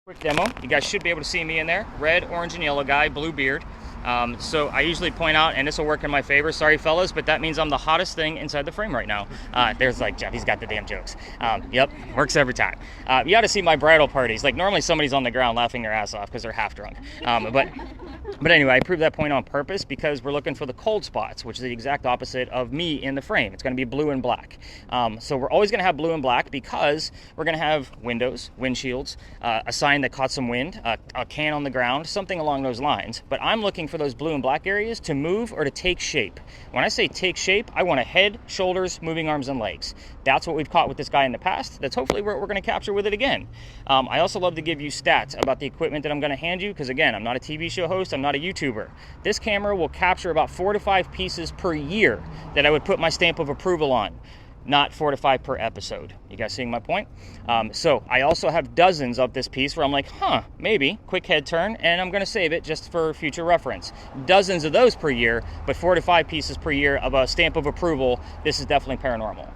Quick demo. You guys should be able to see me in there. Red, orange, and yellow guy, blue beard. So I usually point out, and this will work in my favor, sorry fellas, but that means I'm the hottest thing inside the frame right now. There's like Jeff, he's got the damn jokes. Yep, works every time. You got to see my bridal parties. Like normally somebody's on the ground laughing their ass off because they're half drunk. But anyway, I proved that point on purpose because we're looking for the cold spots, which is the exact opposite of me in the frame. It's going to be blue and black. So we're always going to have blue and black because we're going to have windows, windshields, a sign that caught some wind, a can on the ground, something along those lines. But I'm looking for those blue and black areas to move or to take shape. When I say take shape, I want a head, shoulders, moving arms, and legs. That's what we've caught with this guy in the past. That's hopefully what we're going to capture with it again. I also love to give you stats about the equipment that I'm going to hand you because, again, I'm not a TV show host. I'm not a YouTuber. This camera will capture about 4 to 5 pieces per year that I would put my stamp of approval on. Not 4 to 5 per episode. You guys seeing my point? So I also have dozens of this piece where I'm like, maybe, quick head turn, and I'm gonna save it just for future reference. Dozens of those per year, but 4 to 5 pieces per year of a stamp of approval. This is definitely paranormal.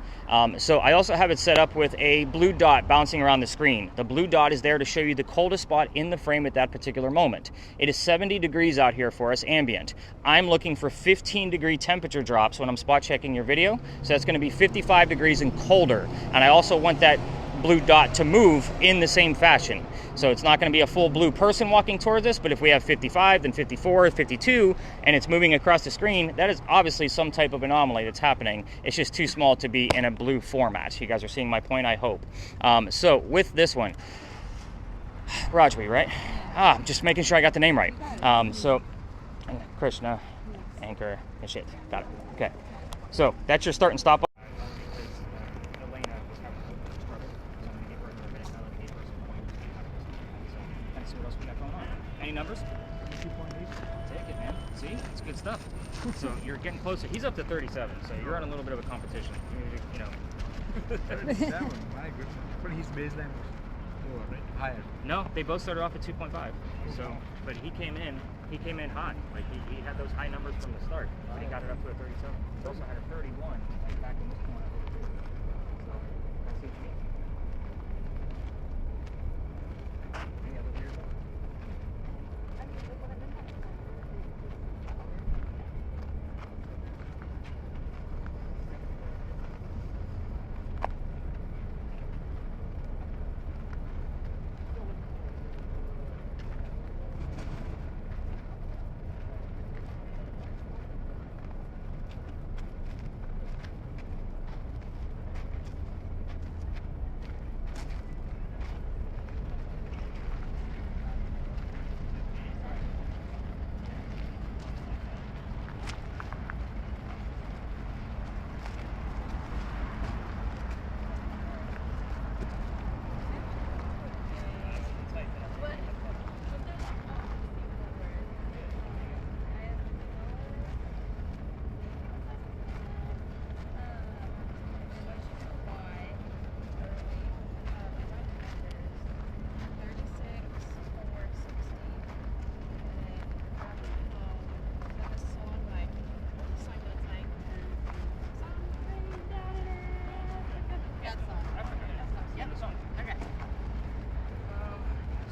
So I also have it set up with a blue dot bouncing around the screen. The blue dot is there to show you the coldest spot in the frame at that particular moment. It is 70 degrees out here for us, ambient. I'm looking for 15-degree temperature drops when I'm spot checking your video. So that's gonna be 55 degrees and colder. And I also want that blue dot to move in the same fashion. So it's not going to be a full blue person walking towards us, but if we have 55, then 54, 52, and it's moving across the screen, that is obviously some type of anomaly that's happening. It's just too small to be in a blue format. You guys are seeing my point, I hope. So with this one, Rajvi, right? I'm just making sure I got the name right. So Krishna, Anchor, NISHIT. Got it. Okay. So that's your start and stop. Any numbers? 2.8. Take it, man. See? It's good stuff. So you're getting closer. He's up to 37, so you're on a little bit of a competition. You know. 37, my goodness. But his baseline was lower, right? Higher. No, they both started off at 2.5. So, but he came in high. Like he had those high numbers from the start, but he got it up to a 37. He also had a 31 back in this corner over here. So that's what you mean. Any other weird ones?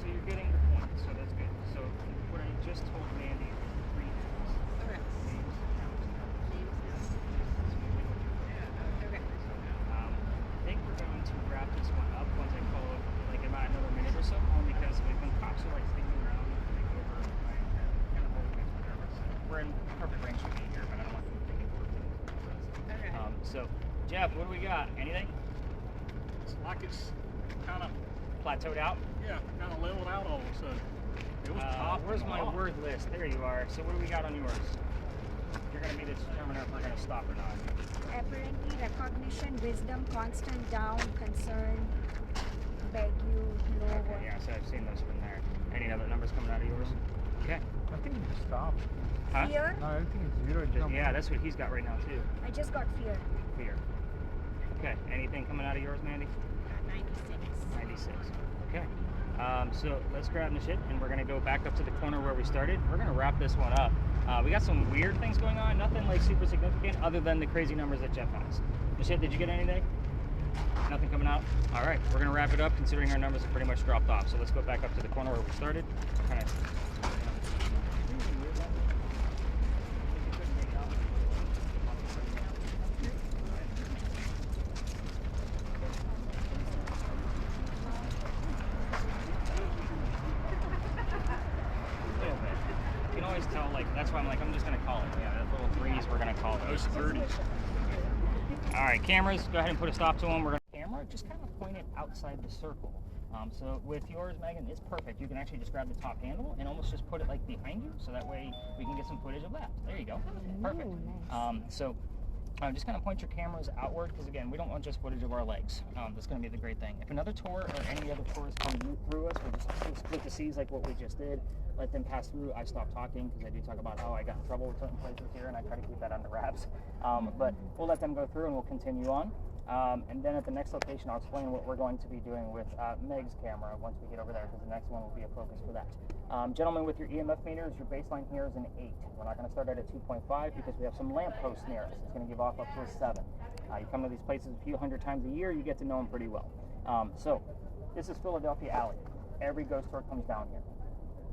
So you're getting the point, so that's good. So what I just told Mandy are 3 things. Okay. Names, accounts, numbers. Okay. I think we're going to wrap this one up once I follow up, like in about another minute or so, only because like when cops are like sticking around, like over, I kind of hold things whatever. So we're in perfect range for me here, but I don't want them thinking we're Okay. So Jeff, what do we got? Anything? It's like it's kind of, Plateaued out? yeah, kind of leveled out all of a sudden. It was top. Where's my word list? There you are. So what do we got on yours? You're going to be the determiner if we're going to stop or not. Apparently, recognition, wisdom, constant, down, concern, beg you, low. Okay, yeah, so I've seen those from there. Any other numbers coming out of yours? Okay. I think it stopped. Huh? Fear. No, everything is zero. Yeah, that's what he's got right now too. I just got fear. Fear. Okay. Anything coming out of yours, Mandy? 96. 96. Okay. So let's grab NISHIT and we're going to go back up to the corner where we started. We're going to wrap this one up. We got some weird things going on. Nothing like super significant other than the crazy numbers that Jeff has. NISHIT, did you get anything? Nothing coming out? All right, we're gonna wrap it up considering our numbers have pretty much dropped off. So let's go back up to the corner where we started. Kind of. You can always tell, like, that's why I'm like, I'm just gonna call it. Yeah, that little threes, we're gonna call those 30s. All right, cameras, go ahead and put a stop to them. We're gonna camera, just kind of point it outside the circle. So with yours, Megan, it's perfect. You can actually just grab the top handle and almost just put it like behind you, so that way we can get some footage of that. There you go. Perfect. So just kind of point your cameras outward, because again, we don't want just footage of our legs. That's going to be the great thing. If another tour or any other tours come through us, we'll just split the seas like what we just did. Let them pass through. I stop talking because I do talk about how I got in trouble with certain places here, and I try to keep that under wraps. But we'll let them go through and we'll continue on. And then at the next location, I'll explain what we're going to be doing with Meg's camera once we get over there, because the next one will be a focus for that. Gentlemen, with your EMF meters, your baseline here is an 8. We're not going to start out at 2.5 because we have some lamp posts near us. It's going to give off up to a 7. You come to these places a few hundred times a year, you get to know them pretty well. So this is Philadelphia Alley. Every ghost tour comes down here.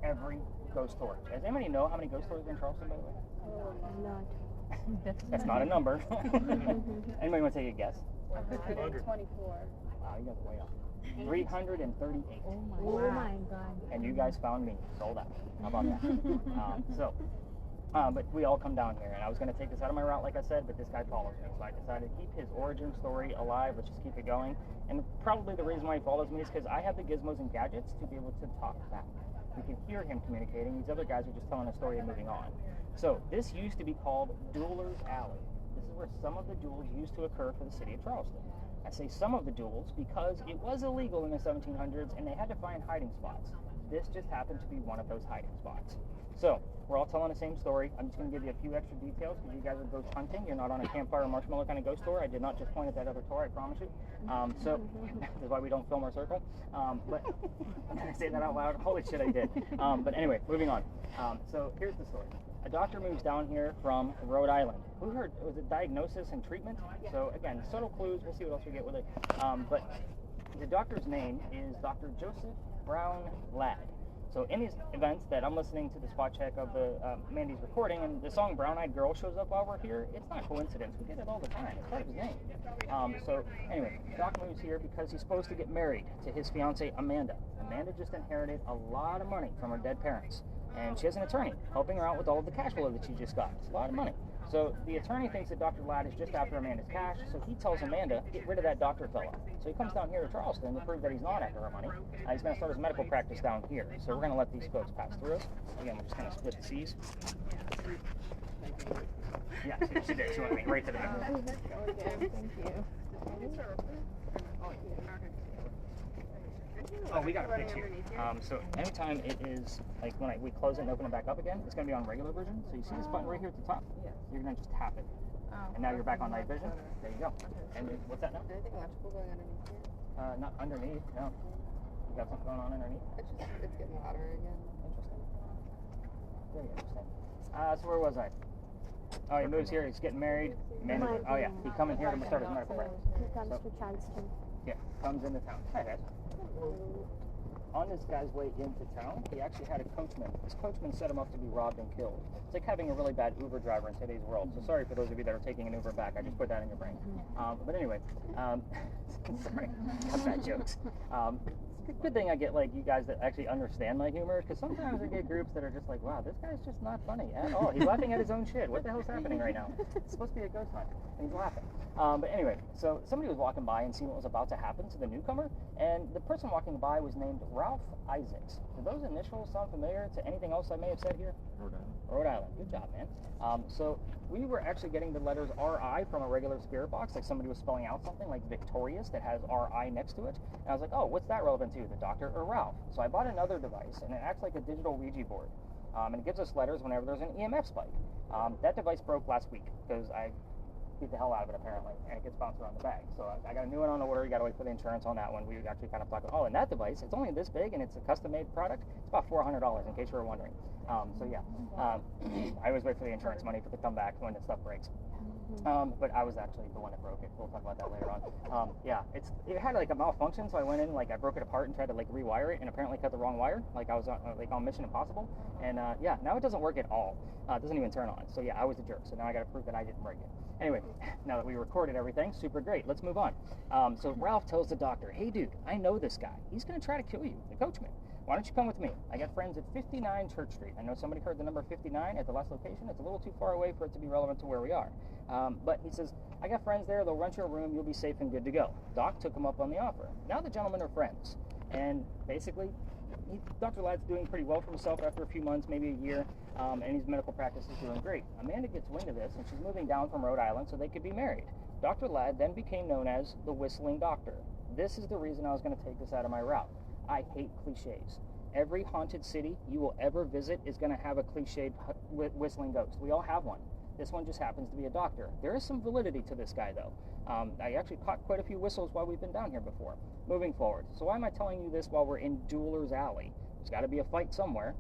Every ghost tour. Does anybody know how many ghost tours are in Charleston, by the way? That's not a number. Anybody want to take a guess? 124. Wow, you guys are way off. 338. Oh my God. And you guys found me. Sold out. How about that? But we all come down here, and I was going to take this out of my route, like I said, but this guy follows me. So I decided to keep his origin story alive. Let's just keep it going. And probably the reason why he follows me is because I have the gizmos and gadgets to be able to talk back. We can hear him communicating. These other guys are just telling a story and moving on. So this used to be called Dueller's Alley. This is where some of the duels used to occur for the city of Charleston. I say some of the duels because it was illegal in the 1700s and they had to find hiding spots. This just happened to be one of those hiding spots. So we're all telling the same story. I'm just going to give you a few extra details because you guys are ghost hunting. You're not on a campfire marshmallow kind of ghost tour. I did not just point at that other tour, I promise you. So that's why we don't film our circle. But can I say that out loud? Holy shit, I did. But anyway, moving on. So here's the story. A doctor moves down here from Rhode Island. Who heard? Was it diagnosis and treatment? So again, subtle clues. We'll see what else we get with it. But the doctor's name is Dr. Joseph Brown Ladd. So in these events that I'm listening to the spot check of the Mandy's recording, and the song Brown Eyed Girl shows up while we're here, it's not coincidence. We get it all the time. It's part of his name. So anyway, Doc moves here because he's supposed to get married to his fiancée, Amanda. Amanda just inherited a lot of money from her dead parents. And she has an attorney helping her out with all of the cash flow that she just got. It's a lot of money. So the attorney thinks that Dr. Ladd is just after Amanda's cash, so he tells Amanda, get rid of that doctor fellow. So he comes down here to Charleston to prove that he's not after her money. He's going to start his medical practice down here. So we're going to let these folks pass through us. Again, we're just going to split the seas. Yeah, she did. She went right to the middle. Thank you. Oh, we got a fix here. So anytime it is, like when we close it and open it back up again, it's going to be on regular vision. So you see this button right here at the top? You're going to just tap it. And now you're back on night vision. There you go. And what's that now? Anything electrical going underneath here? Not underneath, no. You got something going on underneath? It's getting hotter again. Interesting. Very interesting. So where was I? Oh, he moves here. He's getting married. Oh yeah, he coming here to start his medical practice. He comes to Charleston. Yeah, comes into town. Hi guys. On this guy's way into town, he actually had a coachman. This coachman set him up to be robbed and killed. It's like having a really bad Uber driver in today's world. So sorry for those of you that are taking an Uber back. I just put that in your brain. But anyway, sorry, got bad jokes. Good thing I get like you guys that actually understand my humor, because sometimes I get groups that are just like, wow, this guy's just not funny at all. He's laughing at his own shit. What the hell's happening right now? It's supposed to be a ghost hunt, and he's laughing. But anyway, so somebody was walking by and seeing what was about to happen to the newcomer, and the person walking by was named Ralph Isaacs. Do those initials sound familiar to anything else I may have said here? Rhode Island. Rhode Island. Good job, man. So we were actually getting the letters RI from a regular spirit box, like somebody was spelling out something like victorious that has RI next to it. And I was like, oh, what's that relevant to, the doctor or Ralph? So I bought another device, and it acts like a digital Ouija board. And it gives us letters whenever there's an EMF spike. That device broke last week because I beat the hell out of it apparently, and it gets bounced around the bag. So I got a new one on the order. You got to wait for the insurance on that one. We actually kind of talked about, oh, and that device, it's only this big and it's a custom-made product. It's about $400 in case you were wondering. So yeah, I always wait for the insurance money for it to come back when the stuff breaks. But I was actually the one that broke it. We'll talk about that later on. Yeah, it had like a malfunction, so I went in, like I broke it apart and tried to like rewire it, and apparently cut the wrong wire. Like I was on Mission Impossible, and yeah, now it doesn't work at all. It doesn't even turn on. So yeah, I was a jerk. So now I got to prove that I didn't break it. Anyway, now that we recorded everything, super great. Let's move on. So Ralph tells the doctor, "Hey dude, I know this guy. He's gonna try to kill you, the coachman. Why don't you come with me? I got friends at 59 Church Street." I know somebody heard the number 59 at the last location. It's a little too far away for it to be relevant to where we are. But he says, "I got friends there. They'll rent you a room. You'll be safe and good to go." Doc took him up on the offer. Now the gentlemen are friends. And basically, Dr. Ladd's doing pretty well for himself after a few months, maybe a year, and his medical practice is doing great. Amanda gets wind of this, and she's moving down from Rhode Island so they could be married. Dr. Ladd then became known as the Whistling Doctor. This is the reason I was going to take this out of my route. I hate cliches. Every haunted city you will ever visit is going to have a cliched whistling ghost. We all have one. This one just happens to be a doctor. There is some validity to this guy, though. I actually caught quite a few whistles while we've been down here before. Moving forward. So why am I telling you this while we're in Dueler's Alley? There's got to be a fight somewhere.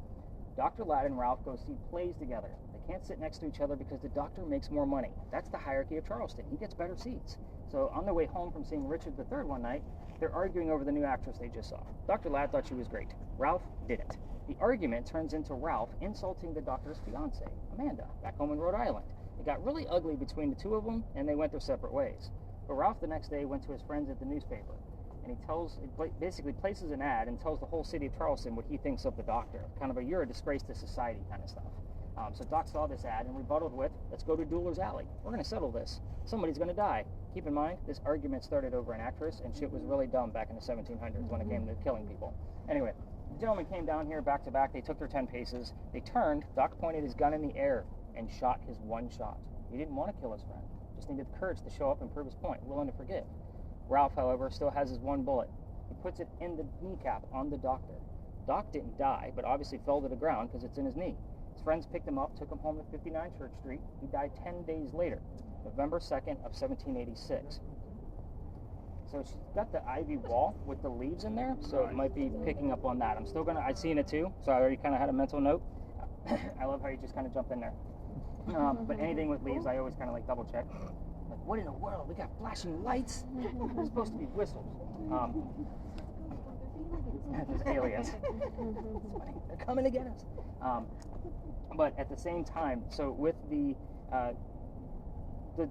Dr. Ladd and Ralph go see plays together. They can't sit next to each other because the doctor makes more money. That's the hierarchy of Charleston. He gets better seats. So on their way home from seeing Richard III one night, they're arguing over the new actress they just saw. Dr. Ladd thought she was great. Ralph didn't. The argument turns into Ralph insulting the doctor's fiancée, Amanda, back home in Rhode Island. It got really ugly between the two of them, and they went their separate ways. But Ralph the next day went to his friends at the newspaper, and he basically places an ad and tells the whole city of Charleston what he thinks of the doctor. Kind of a "you're a disgrace to society" kind of stuff. So Doc saw this ad and rebutted with, "Let's go to Dueler's Alley. We're going to settle this. Somebody's going to die." Keep in mind, this argument started over an actress, and shit was really dumb back in the 1700s when it came to killing people. Anyway, the gentleman came down here back to back. They took their 10 paces. They turned. Doc pointed his gun in the air and shot his one shot. He didn't want to kill his friend. Just needed the courage to show up and prove his point, willing to forgive. Ralph, however, still has his one bullet. He puts it in the kneecap on the doctor. Doc didn't die, but obviously fell to the ground because it's in his knee. His friends picked him up, took him home to 59 Church Street. He died 10 days later, November 2nd of 1786. So she's got the ivy wall with the leaves in there, so it might be picking up on that. I've seen it too, so I already kind of had a mental note. I love how you just kind of jump in there. But anything with leaves, I always kind of like double check. Like, what in the world? We got flashing lights? They're supposed to be whistles. There's aliens. It's funny. They're coming to get us. But at the same time, so with the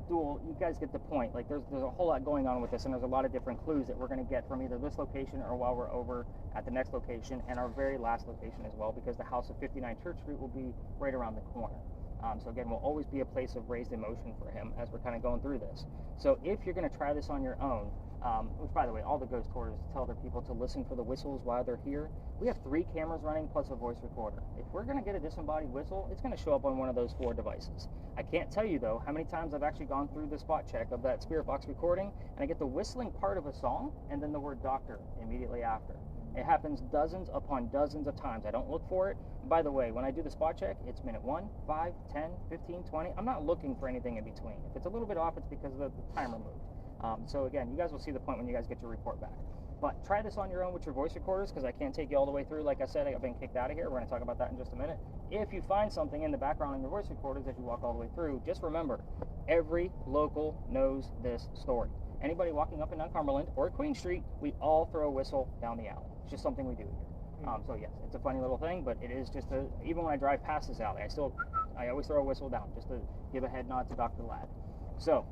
duel, you guys get the point. Like, there's a whole lot going on with this, and there's a lot of different clues that we're going to get from either this location or while we're over at the next location and our very last location as well, because the house of 59 Church Street will be right around the corner. So again, will always be a place of raised emotion for him as we're kind of going through this. So if you're going to try this on your own, which by the way, all the ghost tours tell their people to listen for the whistles while they're here. We have 3 cameras running plus a voice recorder. If we're going to get a disembodied whistle, it's going to show up on one of those 4 devices. I can't tell you though how many times I've actually gone through the spot check of that spirit box recording and I get the whistling part of a song and then the word doctor immediately after. It happens dozens upon dozens of times. I don't look for it. By the way, when I do the spot check, it's minute 1, 5, 10, 15, 20. I'm not looking for anything in between. If it's a little bit off, it's because of the timer moved. So again, you guys will see the point when you guys get your report back. But try this on your own with your voice recorders, because I can't take you all the way through. Like I said, I've been kicked out of here. We're going to talk about that in just a minute. If you find something in the background in your voice recorders as you walk all the way through, just remember, every local knows this story. Anybody walking up and down Cumberland or Queen Street, we all throw a whistle down the alley. It's just something we do here. So yes, it's a funny little thing, but it is just even when I drive past this alley, I always throw a whistle down just to give a head nod to Dr. Ladd. So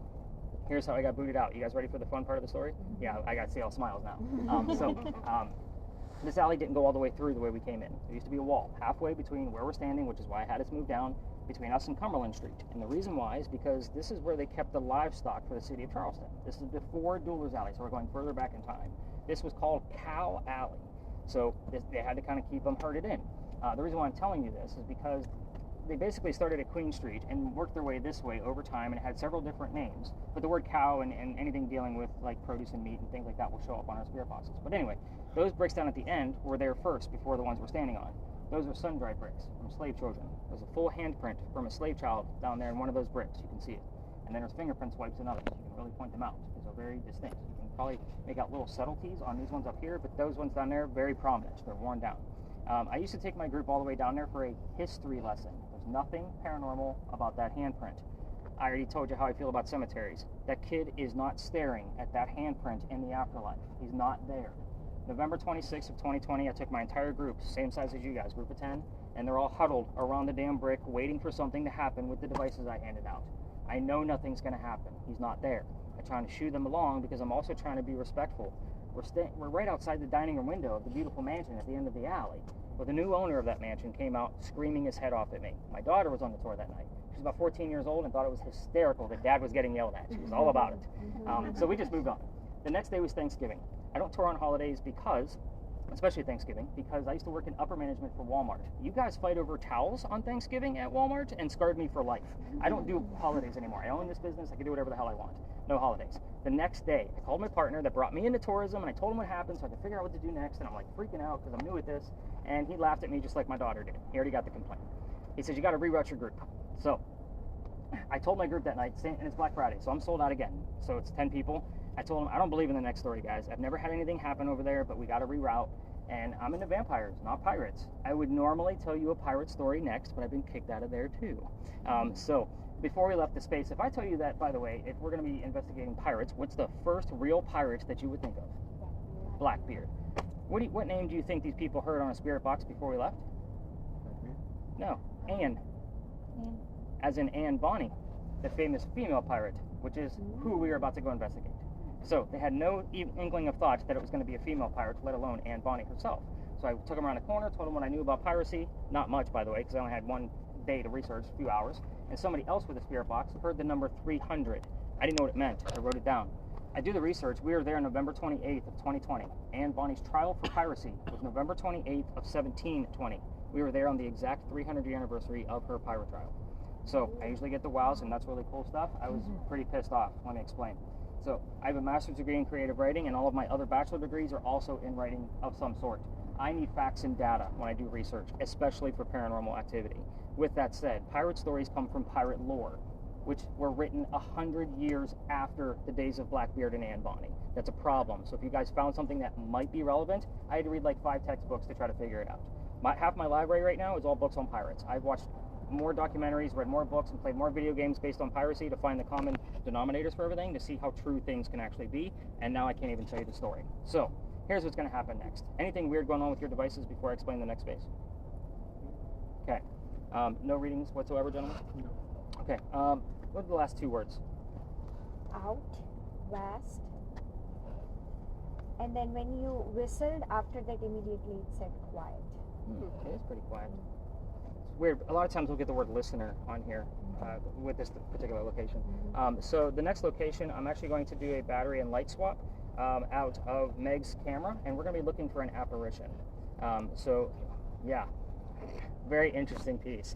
here's how I got booted out. You guys ready for the fun part of the story? Yeah, I got to see all smiles now. This alley didn't go all the way through the way we came in. There used to be a wall halfway between where we're standing, which is why I had us move down, between us and Cumberland Street. And the reason why is because this is where they kept the livestock for the city of Charleston. This is before Dueler's Alley, so we're going further back in time. This was called Cow Alley. So they had to kind of keep them herded in. The reason why I'm telling you this is because they basically started at Queen Street and worked their way this way over time, and it had several different names. But the word cow and anything dealing with like produce and meat and things like that will show up on our spirit boxes. But anyway, those bricks down at the end were there first before the ones we're standing on. Those are sun-dried bricks from slave children. There's a full handprint from a slave child down there in one of those bricks. You can see it. And then there's fingerprint swipes in others. You can really point them out because they're very distinct. You can probably make out little subtleties on these ones up here, but those ones down there, very prominent. They're worn down. I used to take my group all the way down there for a history lesson. There's nothing paranormal about that handprint. I already told you how I feel about cemeteries. That kid is not staring at that handprint in the afterlife. He's not there. November 26th of 2020, I took my entire group, same size as you guys, group of 10, and they're all huddled around the damn brick waiting for something to happen with the devices I handed out. I know nothing's going to happen. He's not there. I'm trying to shoo them along because I'm also trying to be respectful. We're right outside the dining room window of the beautiful mansion at the end of the alley. Well, the new owner of that mansion came out screaming his head off at me. My daughter was on the tour that night. She was about 14 years old and thought it was hysterical that Dad was getting yelled at. She was all about it. So we just moved on. The next day was Thanksgiving. I don't tour on holidays because, especially Thanksgiving, because I used to work in upper management for Walmart. You guys fight over towels on Thanksgiving at Walmart and scarred me for life. I don't do holidays anymore. I own this business. I can do whatever the hell I want. No holidays. The next day, I called my partner that brought me into tourism, and I told him what happened so I could figure out what to do next, and I'm like freaking out because I'm new at this, and he laughed at me just like my daughter did. He already got the complaint. He says, you got to reroute your group. So I told my group that night, and it's Black Friday, so I'm sold out again. So it's 10 people. I told them, I don't believe in the next story, guys. I've never had anything happen over there, but we got to reroute, and I'm into vampires, not pirates. I would normally tell you a pirate story next, but I've been kicked out of there too. So before we left the space, if I tell you that, by the way, if we're going to be investigating pirates, what's the first real pirate that you would think of? Blackbeard. What name do you think these people heard on a spirit box before we left? No, Anne. As in Anne Bonny, the famous female pirate, which is who we are about to go investigate. So they had no inkling of thought that it was going to be a female pirate, let alone Anne Bonny herself. So I took them around the corner, told them what I knew about piracy. Not much, by the way, because I only had one day to research, a few hours. And somebody else with a spirit box heard the number 300. I didn't know what it meant. I wrote it down. I do the research. We were there November 28th of 2020. Anne Bonny's trial for piracy was November 28th of 1720. We were there on the exact 300th anniversary of her pirate trial. So I usually get the wows, and that's really cool stuff. I was pretty pissed off. Let me explain. So I have a master's degree in creative writing, and all of my other bachelor degrees are also in writing of some sort. I need facts and data when I do research, especially for paranormal activity. With that said, pirate stories come from pirate lore, which were written 100 years after the days of Blackbeard and Anne Bonny. That's a problem. So if you guys found something that might be relevant, I had to read like 5 textbooks to try to figure it out. Half my library right now is all books on pirates. I've watched more documentaries, read more books, and played more video games based on piracy to find the common denominators for everything, to see how true things can actually be, and now I can't even tell you the story. So here's what's going to happen next. Anything weird going on with your devices before I explain the next phase? Okay. No readings whatsoever, gentlemen? No. Okay. What are the last 2 words? Out, west. And then when you whistled, after that immediately it said quiet. It is pretty quiet. It's weird. A lot of times we'll get the word listener on here with this particular location. So the next location, I'm actually going to do a battery and light swap out of Meg's camera, and we're going to be looking for an apparition. So yeah, very interesting piece.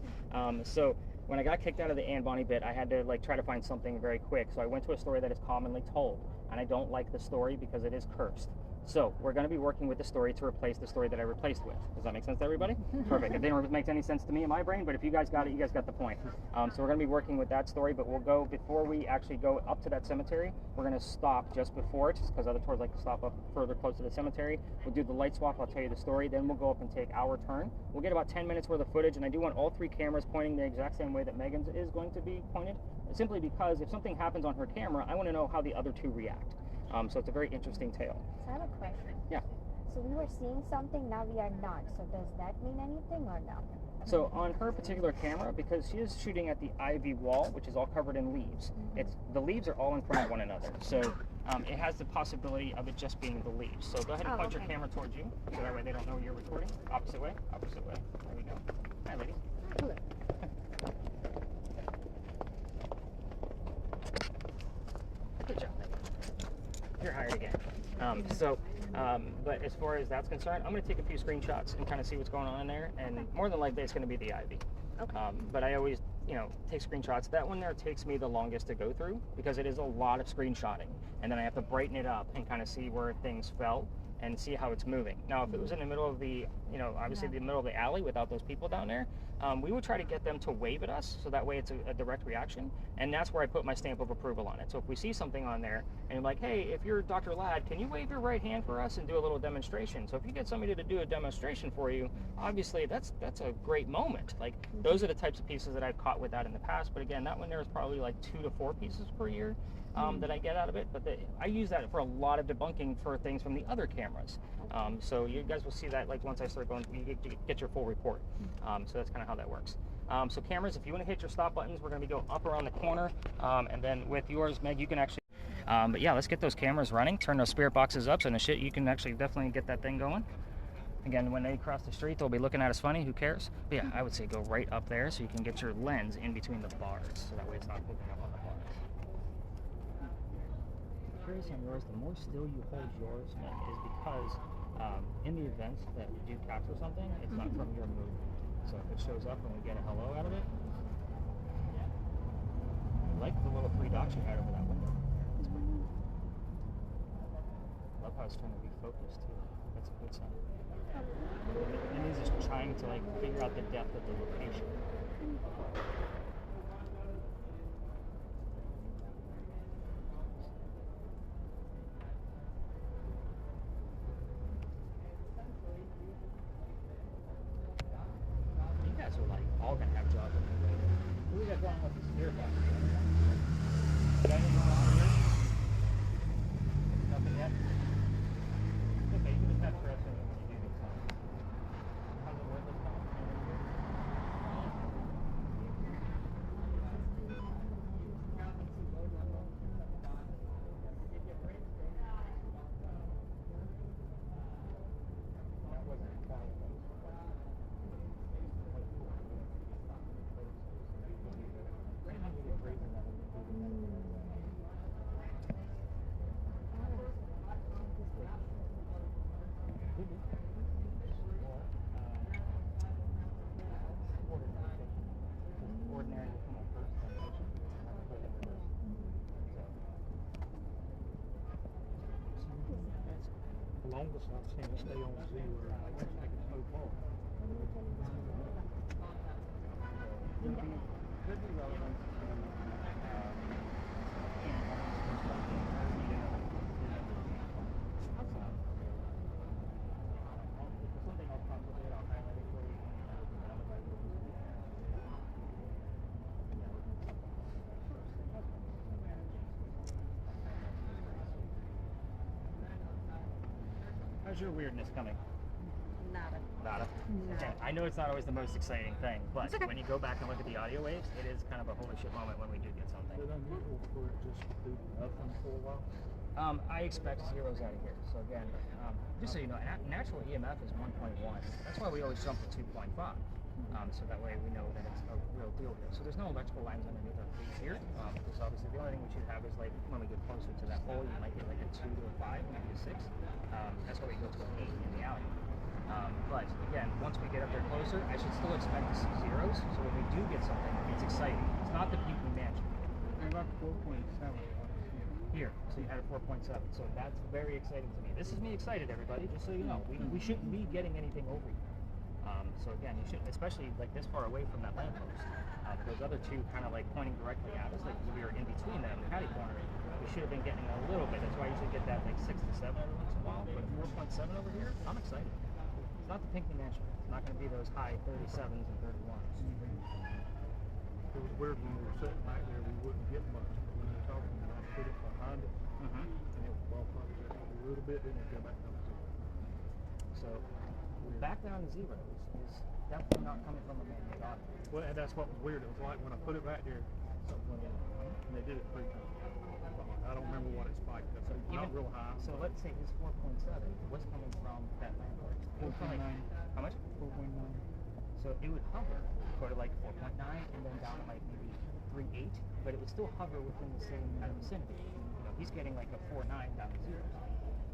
So when I got kicked out of the Anne Bonny bit, I had to try to find something very quick. So I went to a story that is commonly told, and I don't like the story because it is cursed. So we're going to be working with the story to replace the story that I replaced with. Does that make sense to everybody? Perfect. It didn't make any sense to me in my brain, but if you guys got it, you guys got the point. So we're going to be working with that story, but we'll go, before we actually go up to that cemetery, we're going to stop just before it, because other tours like to stop up further close to the cemetery. We'll do the light swap, I'll tell you the story, then we'll go up and take our turn. We'll get about 10 minutes worth of footage, and I do want all 3 cameras pointing the exact same way that Megan's is going to be pointed, simply because if something happens on her camera, I want to know how the other 2 react. So it's a very interesting tale. So I have a question. Yeah. So we were seeing something, now we are not. So does that mean anything or no? So on her particular camera, because she is shooting at the ivy wall, which is all covered in leaves, the leaves are all in front of one another. So it has the possibility of it just being the leaves. So go ahead and point your camera towards you, so that way they don't know you're recording. Opposite way, opposite way. There we go. Hi, ladies. Hello. Good job, lady. You're hired again. But as far as that's concerned, I'm going to take a few screenshots and kind of see what's going on in there, and more than likely it's going to be the ivy. Okay. But I always, take screenshots. That one there takes me the longest to go through because it is a lot of screenshotting, and then I have to brighten it up and kind of see where things fell, and see how it's moving. Now, if it was in the middle of the, you know, obviously the middle of the alley without those people down there, we would try to get them to wave at us, so that way it's a direct reaction, and that's where I put my stamp of approval on it. So if we see something on there, and you're like, hey, if you're Dr. Ladd, can you wave your right hand for us and do a little demonstration? So if you get somebody to do a demonstration for you, obviously that's a great moment. Like, those are the types of pieces that I've caught with that in the past, but again, that one there is probably like 2 to 4 pieces per year that I get out of it, but I use that for a lot of debunking for things from the other cameras. So you guys will see that like once I start going, you get your full report. So that's kind of how that works. So cameras, if you want to hit your stop buttons, we're going to be going up around the corner, and then with yours, Meg, you can actually, but yeah, let's get those cameras running, turn those spirit boxes up, so no shit, you can actually definitely get that thing going. Again, when they cross the street, they'll be looking at us funny, who cares? But yeah, I would say go right up there so you can get your lens in between the bars, so that way it's not hooking up on the bars. Curious on yours, the more still you hold yours, Meg, is because in the event that we do capture something, it's not from your movement. So if it shows up and we get a hello out of it, I like the little 3 dots you had over that window. That's pretty cool. Love how it's trying to be focused too. That's a good sign. It means it's trying to like figure out the depth of the location. You guys are like all gonna have jobs. Who we got going with the spirit box? Got anything on here? Nothing yet? Okay, you can just have press when you do get some. How's it worth this time? That wasn't quite. Ordinary will come up first, then put it in reverse. The longest I've seen it stay on 0. I guess I can so far. Could be relevant to something else pops up there, I'll highlight it for you. How's your weirdness coming? Nada. Nada. Okay, I know it's not always the most exciting thing, but when you go back and look at the audio waves, it is kind of a holy shit moment when we do get something. Is it unusual for it just to do nothing for a while? I expect zeros out of here. So again, just so you know, natural EMF is 1.1. That's why we always jump to 2.5. So that way we know that it's a real deal here. So there's no electrical lines underneath our feet here. Because obviously the only thing we should have is like when we get closer to that hole, you might get like a 2 to a 5, maybe a 6. That's why we go to an 8 in the alley. But again, once we get up there closer, I should still expect to see zeros. So when we do get something, it's exciting. It's not the Pinky Mansion. What about 4.7? Here, so you had a 4.7. So that's very exciting to me. This is me excited, everybody, just so you know. We shouldn't be getting anything over here. So again, you should, especially like this far away from that lamppost. Those other two kind of like pointing directly at us, like we were in between them, catty corner. We should have been getting a little bit. That's why I usually get that like 6 to 7 every once in a while. But a 4.7 over here, I'm excited. It's not the Pinky Mansion. It's not going to be those high 37s and 31s. It was weird when we were sitting back there, we wouldn't get much. But when we were talking, I put it behind it, and it would ballpark it up a little bit, then it would go back down to 0. So back down to zeros is definitely not coming from a man-made object. Well, and that's what was weird. It was like when I put it back there, something went in, and they did it 3 times. I don't remember what it spiked. That's not real high. So let's say it's 4.7. What's coming from that lamppost? 4.9. How much? 4.9. So it would hover sort of like 4.9 and then down to like maybe 3.8, but it would still hover within the same kind of vicinity. You know, he's getting like a 4.9 down to zeros.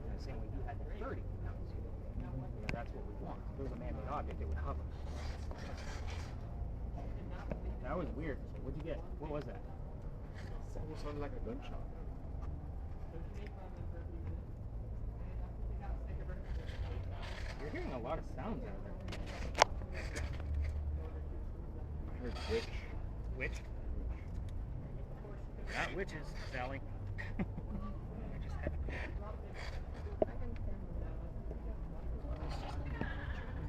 In the same way you had the 30 down to zero. You know, that's what we want. If it was a man-made object, it would hover. That was weird. What'd you get? What was that? It almost sounded like a gunshot. You're hearing a lot of sounds out there. I heard witch. Witch? Not witches, Sally.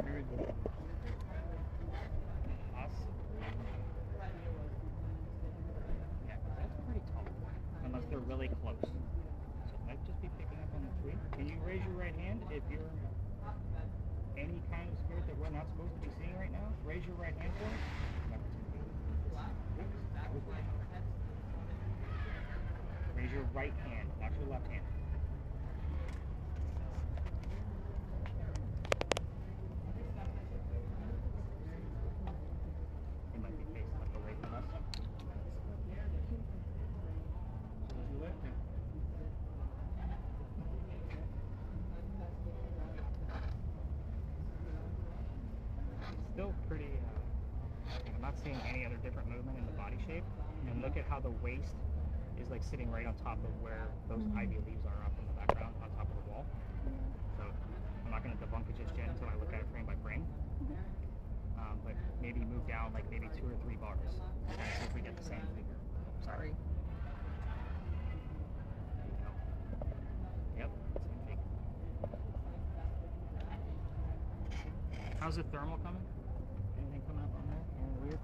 Very good. Yeah, 'cause that's pretty tall. Unless they're really close. So it might just be picking up on the tree. Can you raise your right hand if you're any kind of spirit that we're not supposed to be seeing right now? Raise your right hand for us. Raise your right hand, not your left hand. It might be facing up away from us. So is your left hand. Still pretty, I'm not seeing any other different movement in the body shape. And look at how the waist is like sitting right on top of where those ivy leaves are up in the background, on top of the wall. So I'm not going to debunk it just yet until I look at it frame by frame. But maybe move down like maybe 2 or 3 bars. And see if we get the same figure. Sorry. Yep, same figure. How's the thermal coming? Anything coming up on there? Anything weird?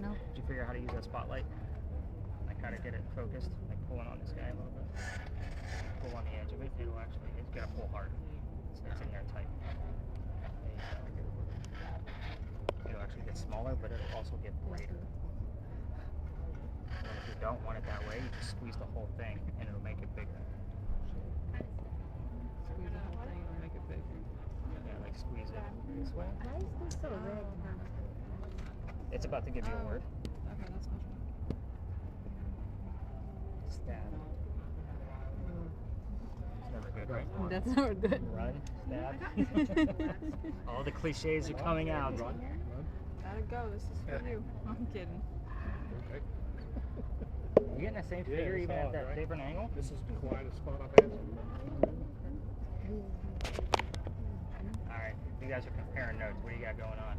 No. Did you figure out how to use that spotlight? Like how to get it focused? Like pulling on this guy a little bit. Pull on the edge of it. It'll actually, it's got a pull hard. So it's in there tight. There you go. It'll actually get smaller, but it'll also get brighter. And if you don't want it that way, you just squeeze the whole thing and it'll make it bigger. Squeeze the whole thing and make it bigger. Yeah, like squeeze it this way. Why is this so red now? It's about to give you a word. Okay, that's much better. Stab. It's never good, right? That's not good. Run, stab. All the cliches are coming out. Run. Gotta go. This is for you. I'm kidding. Okay. You getting the same Yeah, figure it's even at odd, that right? different angle? This is the quietest spot I've had. Alright, you guys are comparing notes. What do you got going on?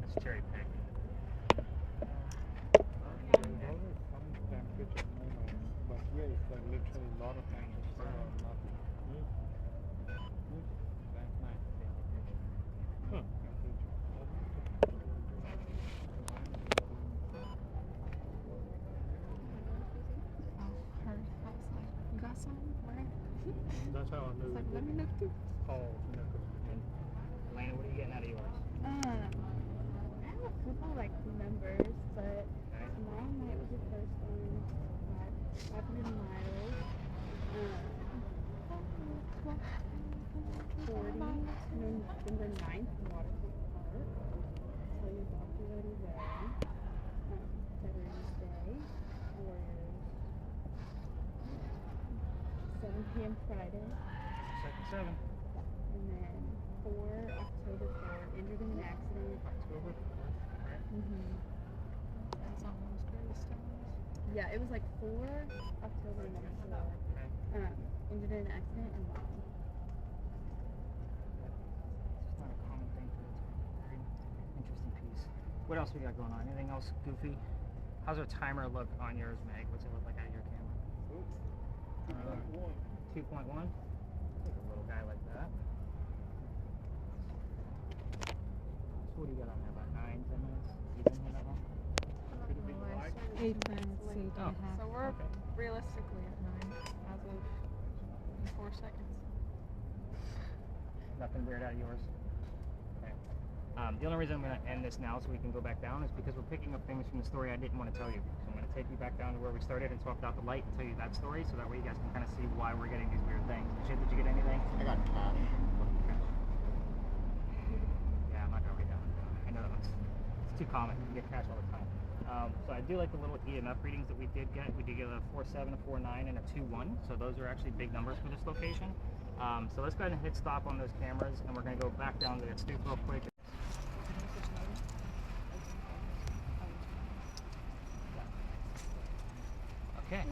That's cherry pick. But yes, there are literally a lot of things. That's nice. Huh. You got some? Where? That's how I knew. Like, let me look through. Pause, you know, 'cause Elena, what are you getting out of yours? I have a couple like numbers, but tomorrow night was the first one. 500 miles. 40. November 9th, Waterfront Park. Tell your doctor that he's there. Veterans Day. Warriors. 7 p.m. Friday. Second 7. And then 4 October 4, injured in an accident. October. Right. That's almost greatest times. Yeah, it was like 4 October and then 4. Injured in an accident and mom. It's not a common thing for it to be a very interesting piece. What else we got going on? Anything else goofy? How's our timer look on yours, Meg? What's it look like out of your camera? 2.1. Take a little guy like that. So what do you got on there? About 9, 10 minutes? Even on that one? 8 minutes, 8 Oh. and a half. So we're Okay. realistically at 9 as of 4 seconds. Nothing weird out of yours? Okay. The only reason I'm going to end this now so we can go back down is because we're picking up things from the story I didn't want to tell you. So I'm going to take you back down to where we started and swap out the light and tell you that story so that way you guys can kind of see why we're getting these weird things. Shit, did you get anything? I got cash. Yeah, I'm not going to read that one. I know that one's it's too common. You get cash all the time. So I do like the little EMF readings that we did get. We did get a 4.7, a 4.9, and a 2.1. So those are actually big numbers for this location. So let's go ahead and hit stop on those cameras, and we're going to go back down to the stoop real quick. Okay,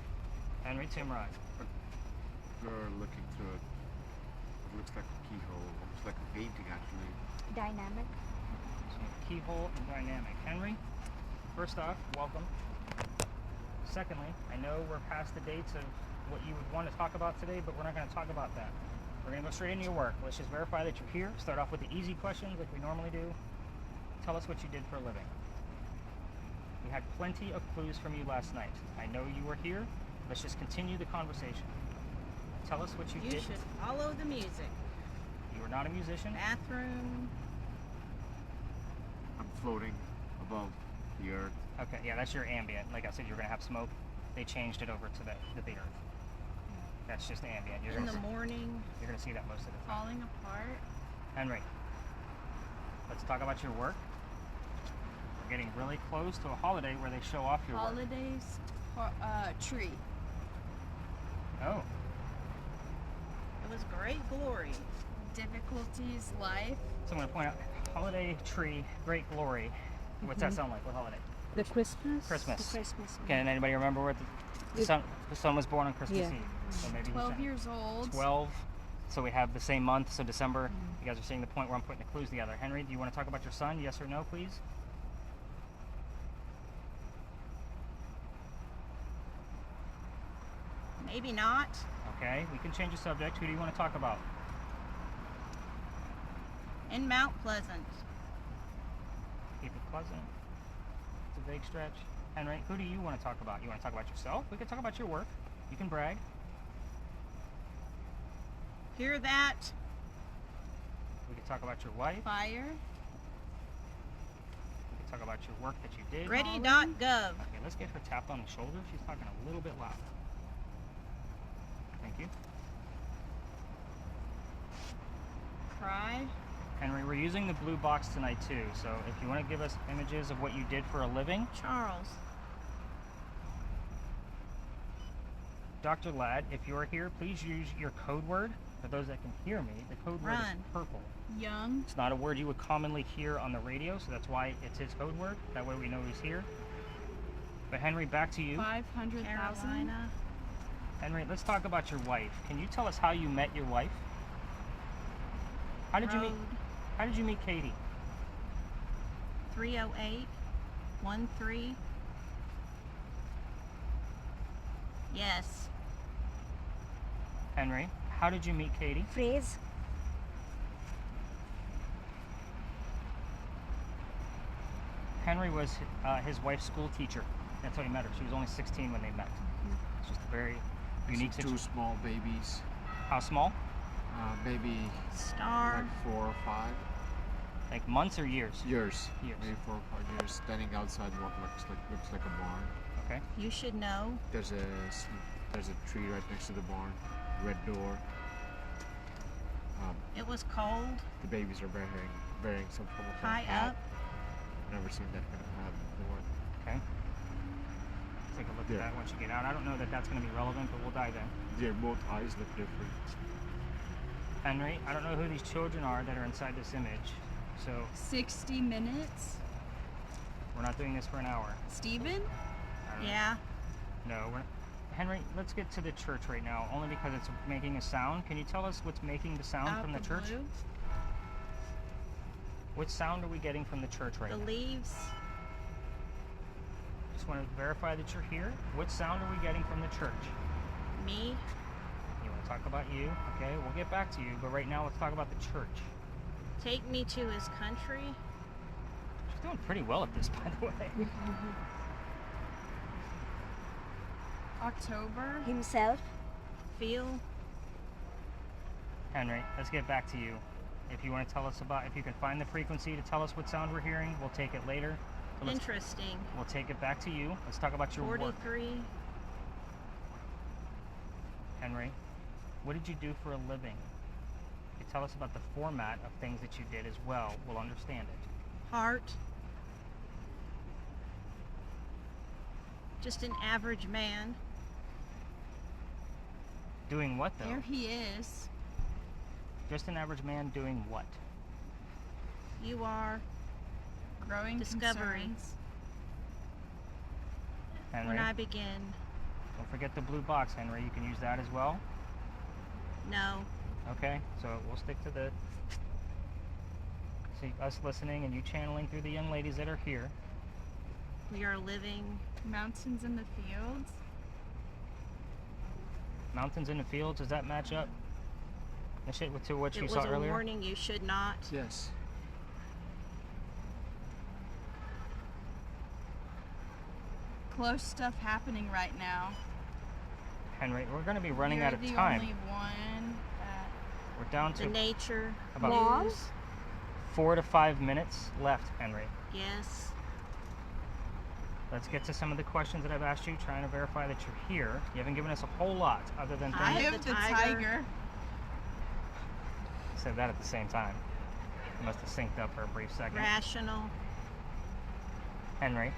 Henry Timrod. We're looking through it. It looks like a keyhole, almost like a painting actually. Dynamic. So keyhole and dynamic. Henry, first off, welcome. Secondly, I know we're past the dates of what you would want to talk about today, but we're not going to talk about that. We're going to go straight into your work. Let's just verify that you're here. Start off with the easy questions like we normally do. Tell us what you did for a living. We had plenty of clues from you last night. I know you were here. Let's just continue the conversation. Tell us what you You did. should follow the music. You were not a musician. Bathroom. I'm floating above the earth. Okay, yeah, that's your ambient. Like I said, you're going to have smoke. They changed it over to the earth. That's just ambient. In the morning. You're going to see that most of the time. Falling apart. Henry, let's talk about your work. We're getting really close to a holiday where they show off your work. Holidays. Tree. Oh, It was great glory. Difficulties. Life. so I'm going to point out holiday tree, great glory. What's that sound like? What holiday? The Christmas. Christmas. Christmas. Can anybody remember what the son was born on Christmas Yeah. Eve? So maybe 12 years old. 12. So we have the same month, so December. You guys are seeing the point where I'm putting the clues together. Henry, do you want to talk about your son? Yes or no, please? Maybe not. Okay, we can change the subject. Who do you want to talk about? In Mount Pleasant. Keep it pleasant. It's a vague stretch. Henry, who do you want to talk about? You want to talk about yourself? We can talk about your work. You can brag. Hear that? We can talk about your wife. Fire. We can talk about your work that you did. Ready.gov. Okay, let's get her tapped on the shoulder. She's talking a little bit loud. Thank you. Cry. Henry, we're using the blue box tonight too, so if you want to give us images of what you did for a living. Charles. Dr. Ladd, if you're here, please use your code word. For those that can hear me, the code word is Run. purple. Young. It's not a word you would commonly hear on the radio, so that's why it's his code word. That way we know he's here. But Henry, back to you. 500,000. Carolina. Henry, let's talk about your wife. Can you tell us how you met your wife? How did you meet? Road. How did you meet Katie? 308 13. Yes. Henry, how did you meet Katie? Phrase. Henry was his wife's school teacher. That's how he met her. She was only 16 when they met. It's just a very unique Two situation. small babies. How small? Maybe Star. like 4 or 5 Like months or years? years. Years. Maybe 4 or 5 years. Standing outside what looks like a barn. Okay. You should know. There's a tree right next to the barn. Red door. It was cold. The babies are bearing some form of High hat. up. Never seen that kind of hat before. Okay. Take a look Yeah. at that once you get out. I don't know that that's going to be relevant, but we'll dive in. Their both eyes look different. Henry, I don't know who these children are that are inside this image, so 60 minutes. we're not doing this for an hour. Steven. Yeah. No, Henry, let's get to the church right now, only because it's making a sound. Can you tell us what's making the sound Out from the church? blue. What sound are we getting from the church right The now? leaves. Just want to verify that you're here. What sound are we getting from the church? Me. You want to talk about you? Okay, we'll get back to you, but right now let's talk about the church. Take me to his country. She's doing pretty well at this, by the way. October. Himself. Feel. Henry, let's get back to you. If you want to tell us about, if you can find the frequency to tell us what sound we're hearing, we'll take it later. But Interesting. we'll take it back to you. Let's talk about your work. 43. Henry, what did you do for a living? If you tell us about the format of things that you did as well, we'll understand it. Heart. Just an average man. Doing what though? There he is. Just an average man doing what? You are. Growing Discovery. concerns. Henry, When I begin. don't forget the blue box, Henry. You can use that as well. No. Okay, so we'll stick to the. See, us listening and you channeling through the young ladies that are here. We are living. Mountains in the fields. Mountains in the fields, does that match up? NISHIT to what It you was saw a earlier? warning you should not. Yes. Close stuff happening right now. Henry, we're going to be running You're out of the time. only one that We're down The to nature. about Mom? news. 4 to 5 minutes left, Henry. Yes. Let's get to some of the questions that I've asked you, trying to verify that you're here. You haven't given us a whole lot other than I I things. have have the the tiger. tiger. Said that at the same time. You must have synced up for a brief second. Rational. Henry,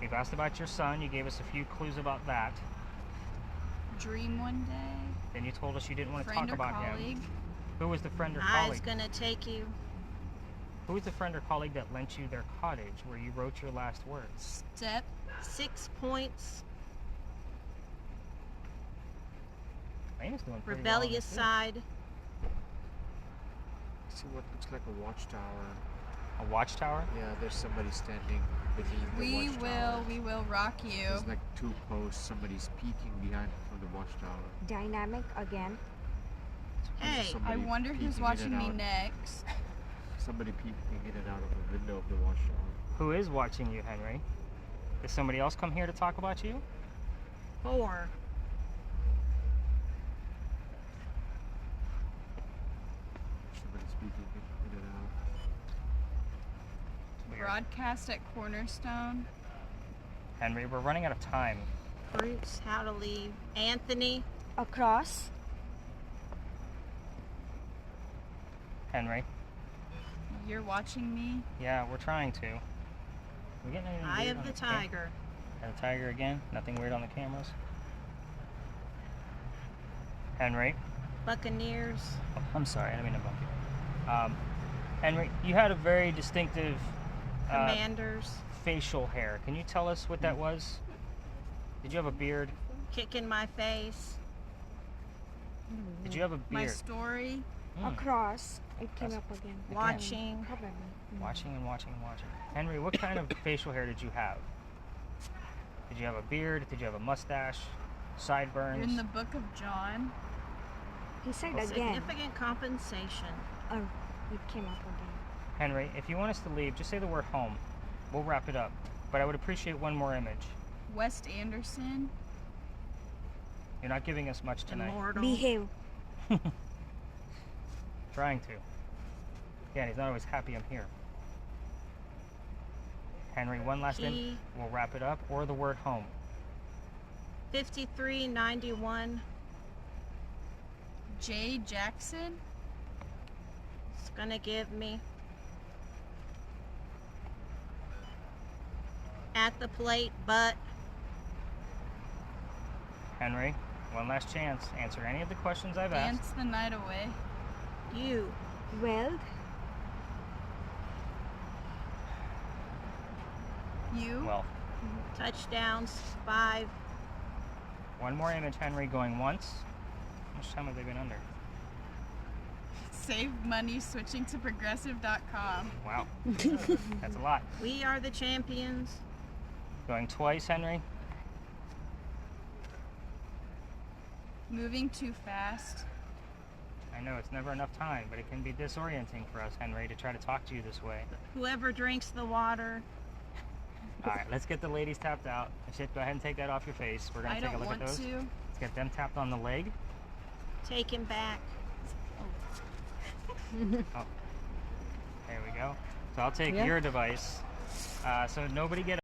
we've asked about your son. You gave us a few clues about that. Dream one day. Then you told us you didn't want to Friend talk or about colleague. him. Who was the friend or I was colleague? gonna take you. Who was the friend or colleague that lent you their cottage where you wrote your last words? Step. 6 points. Elena's doing pretty Rebellious well on side. See what looks like a watchtower. this. A watchtower? Yeah, there's somebody standing beneath the watchtower. We will rock you. There's like 2 posts. Somebody's peeking behind from the watchtower. Dynamic again. Hey, I Somebody wonder peeking who's in watching and me out. next. Somebody peeking in and out of the window of the watchtower. Who is watching you, Henry? Did somebody else come here to talk about you? 4. Somebody's peeking in and out. Weird. Broadcast at Cornerstone. Henry, we're running out of time. Fruits. How to leave. Anthony. Across. Henry, You're watching me. yeah, we're trying to. We getting anything Eye weird of on the cam- tiger. Eye of the tiger again? Nothing weird on the cameras? Henry, Buccaneers. oh, I'm sorry, I didn't mean to bump you. Henry, you had a very distinctive Commanders. facial hair. Can you tell us what that was? Did you have a beard? Kick in my face. Did you have a My beard? story. Mm. Across. It came That's- up again. Watching. Probably. Watching and watching and watching. Henry, what kind of facial hair did you have? Did you have a beard? Did you have a mustache? You're Sideburns? in the book of John. He said again. Significant compensation. Oh, it came up again. Henry, if you want us to leave, just say the word home. We'll wrap it up. But I would appreciate one more image. West Anderson. You're not giving us much tonight. Immortal. Behave. Trying to. Yeah, he's not always happy I'm here. Henry, one last in. Key. We'll wrap it up. Or the word home. 5391. Jay Jackson. It's gonna give me. At the plate, but Henry, one last chance. Answer any of the questions I've asked. Dance the night away. you. Weld. You. Well, Touchdowns, 5. one more image, Henry, going once. How much time have they been under? Save money switching to progressive.com. Wow. That's a lot. We are the champions. Going twice, Henry. Moving too fast. I know it's never enough time, but it can be disorienting for us, Henry, to try to talk to you this way. Whoever drinks the water. All right, let's get the ladies tapped out. Shit, go ahead and take that off your face. We're gonna I take a don't look want at those. to. Let's get them tapped on the leg. Take him back. Oh, there we go. So I'll take Yeah. your device. So nobody get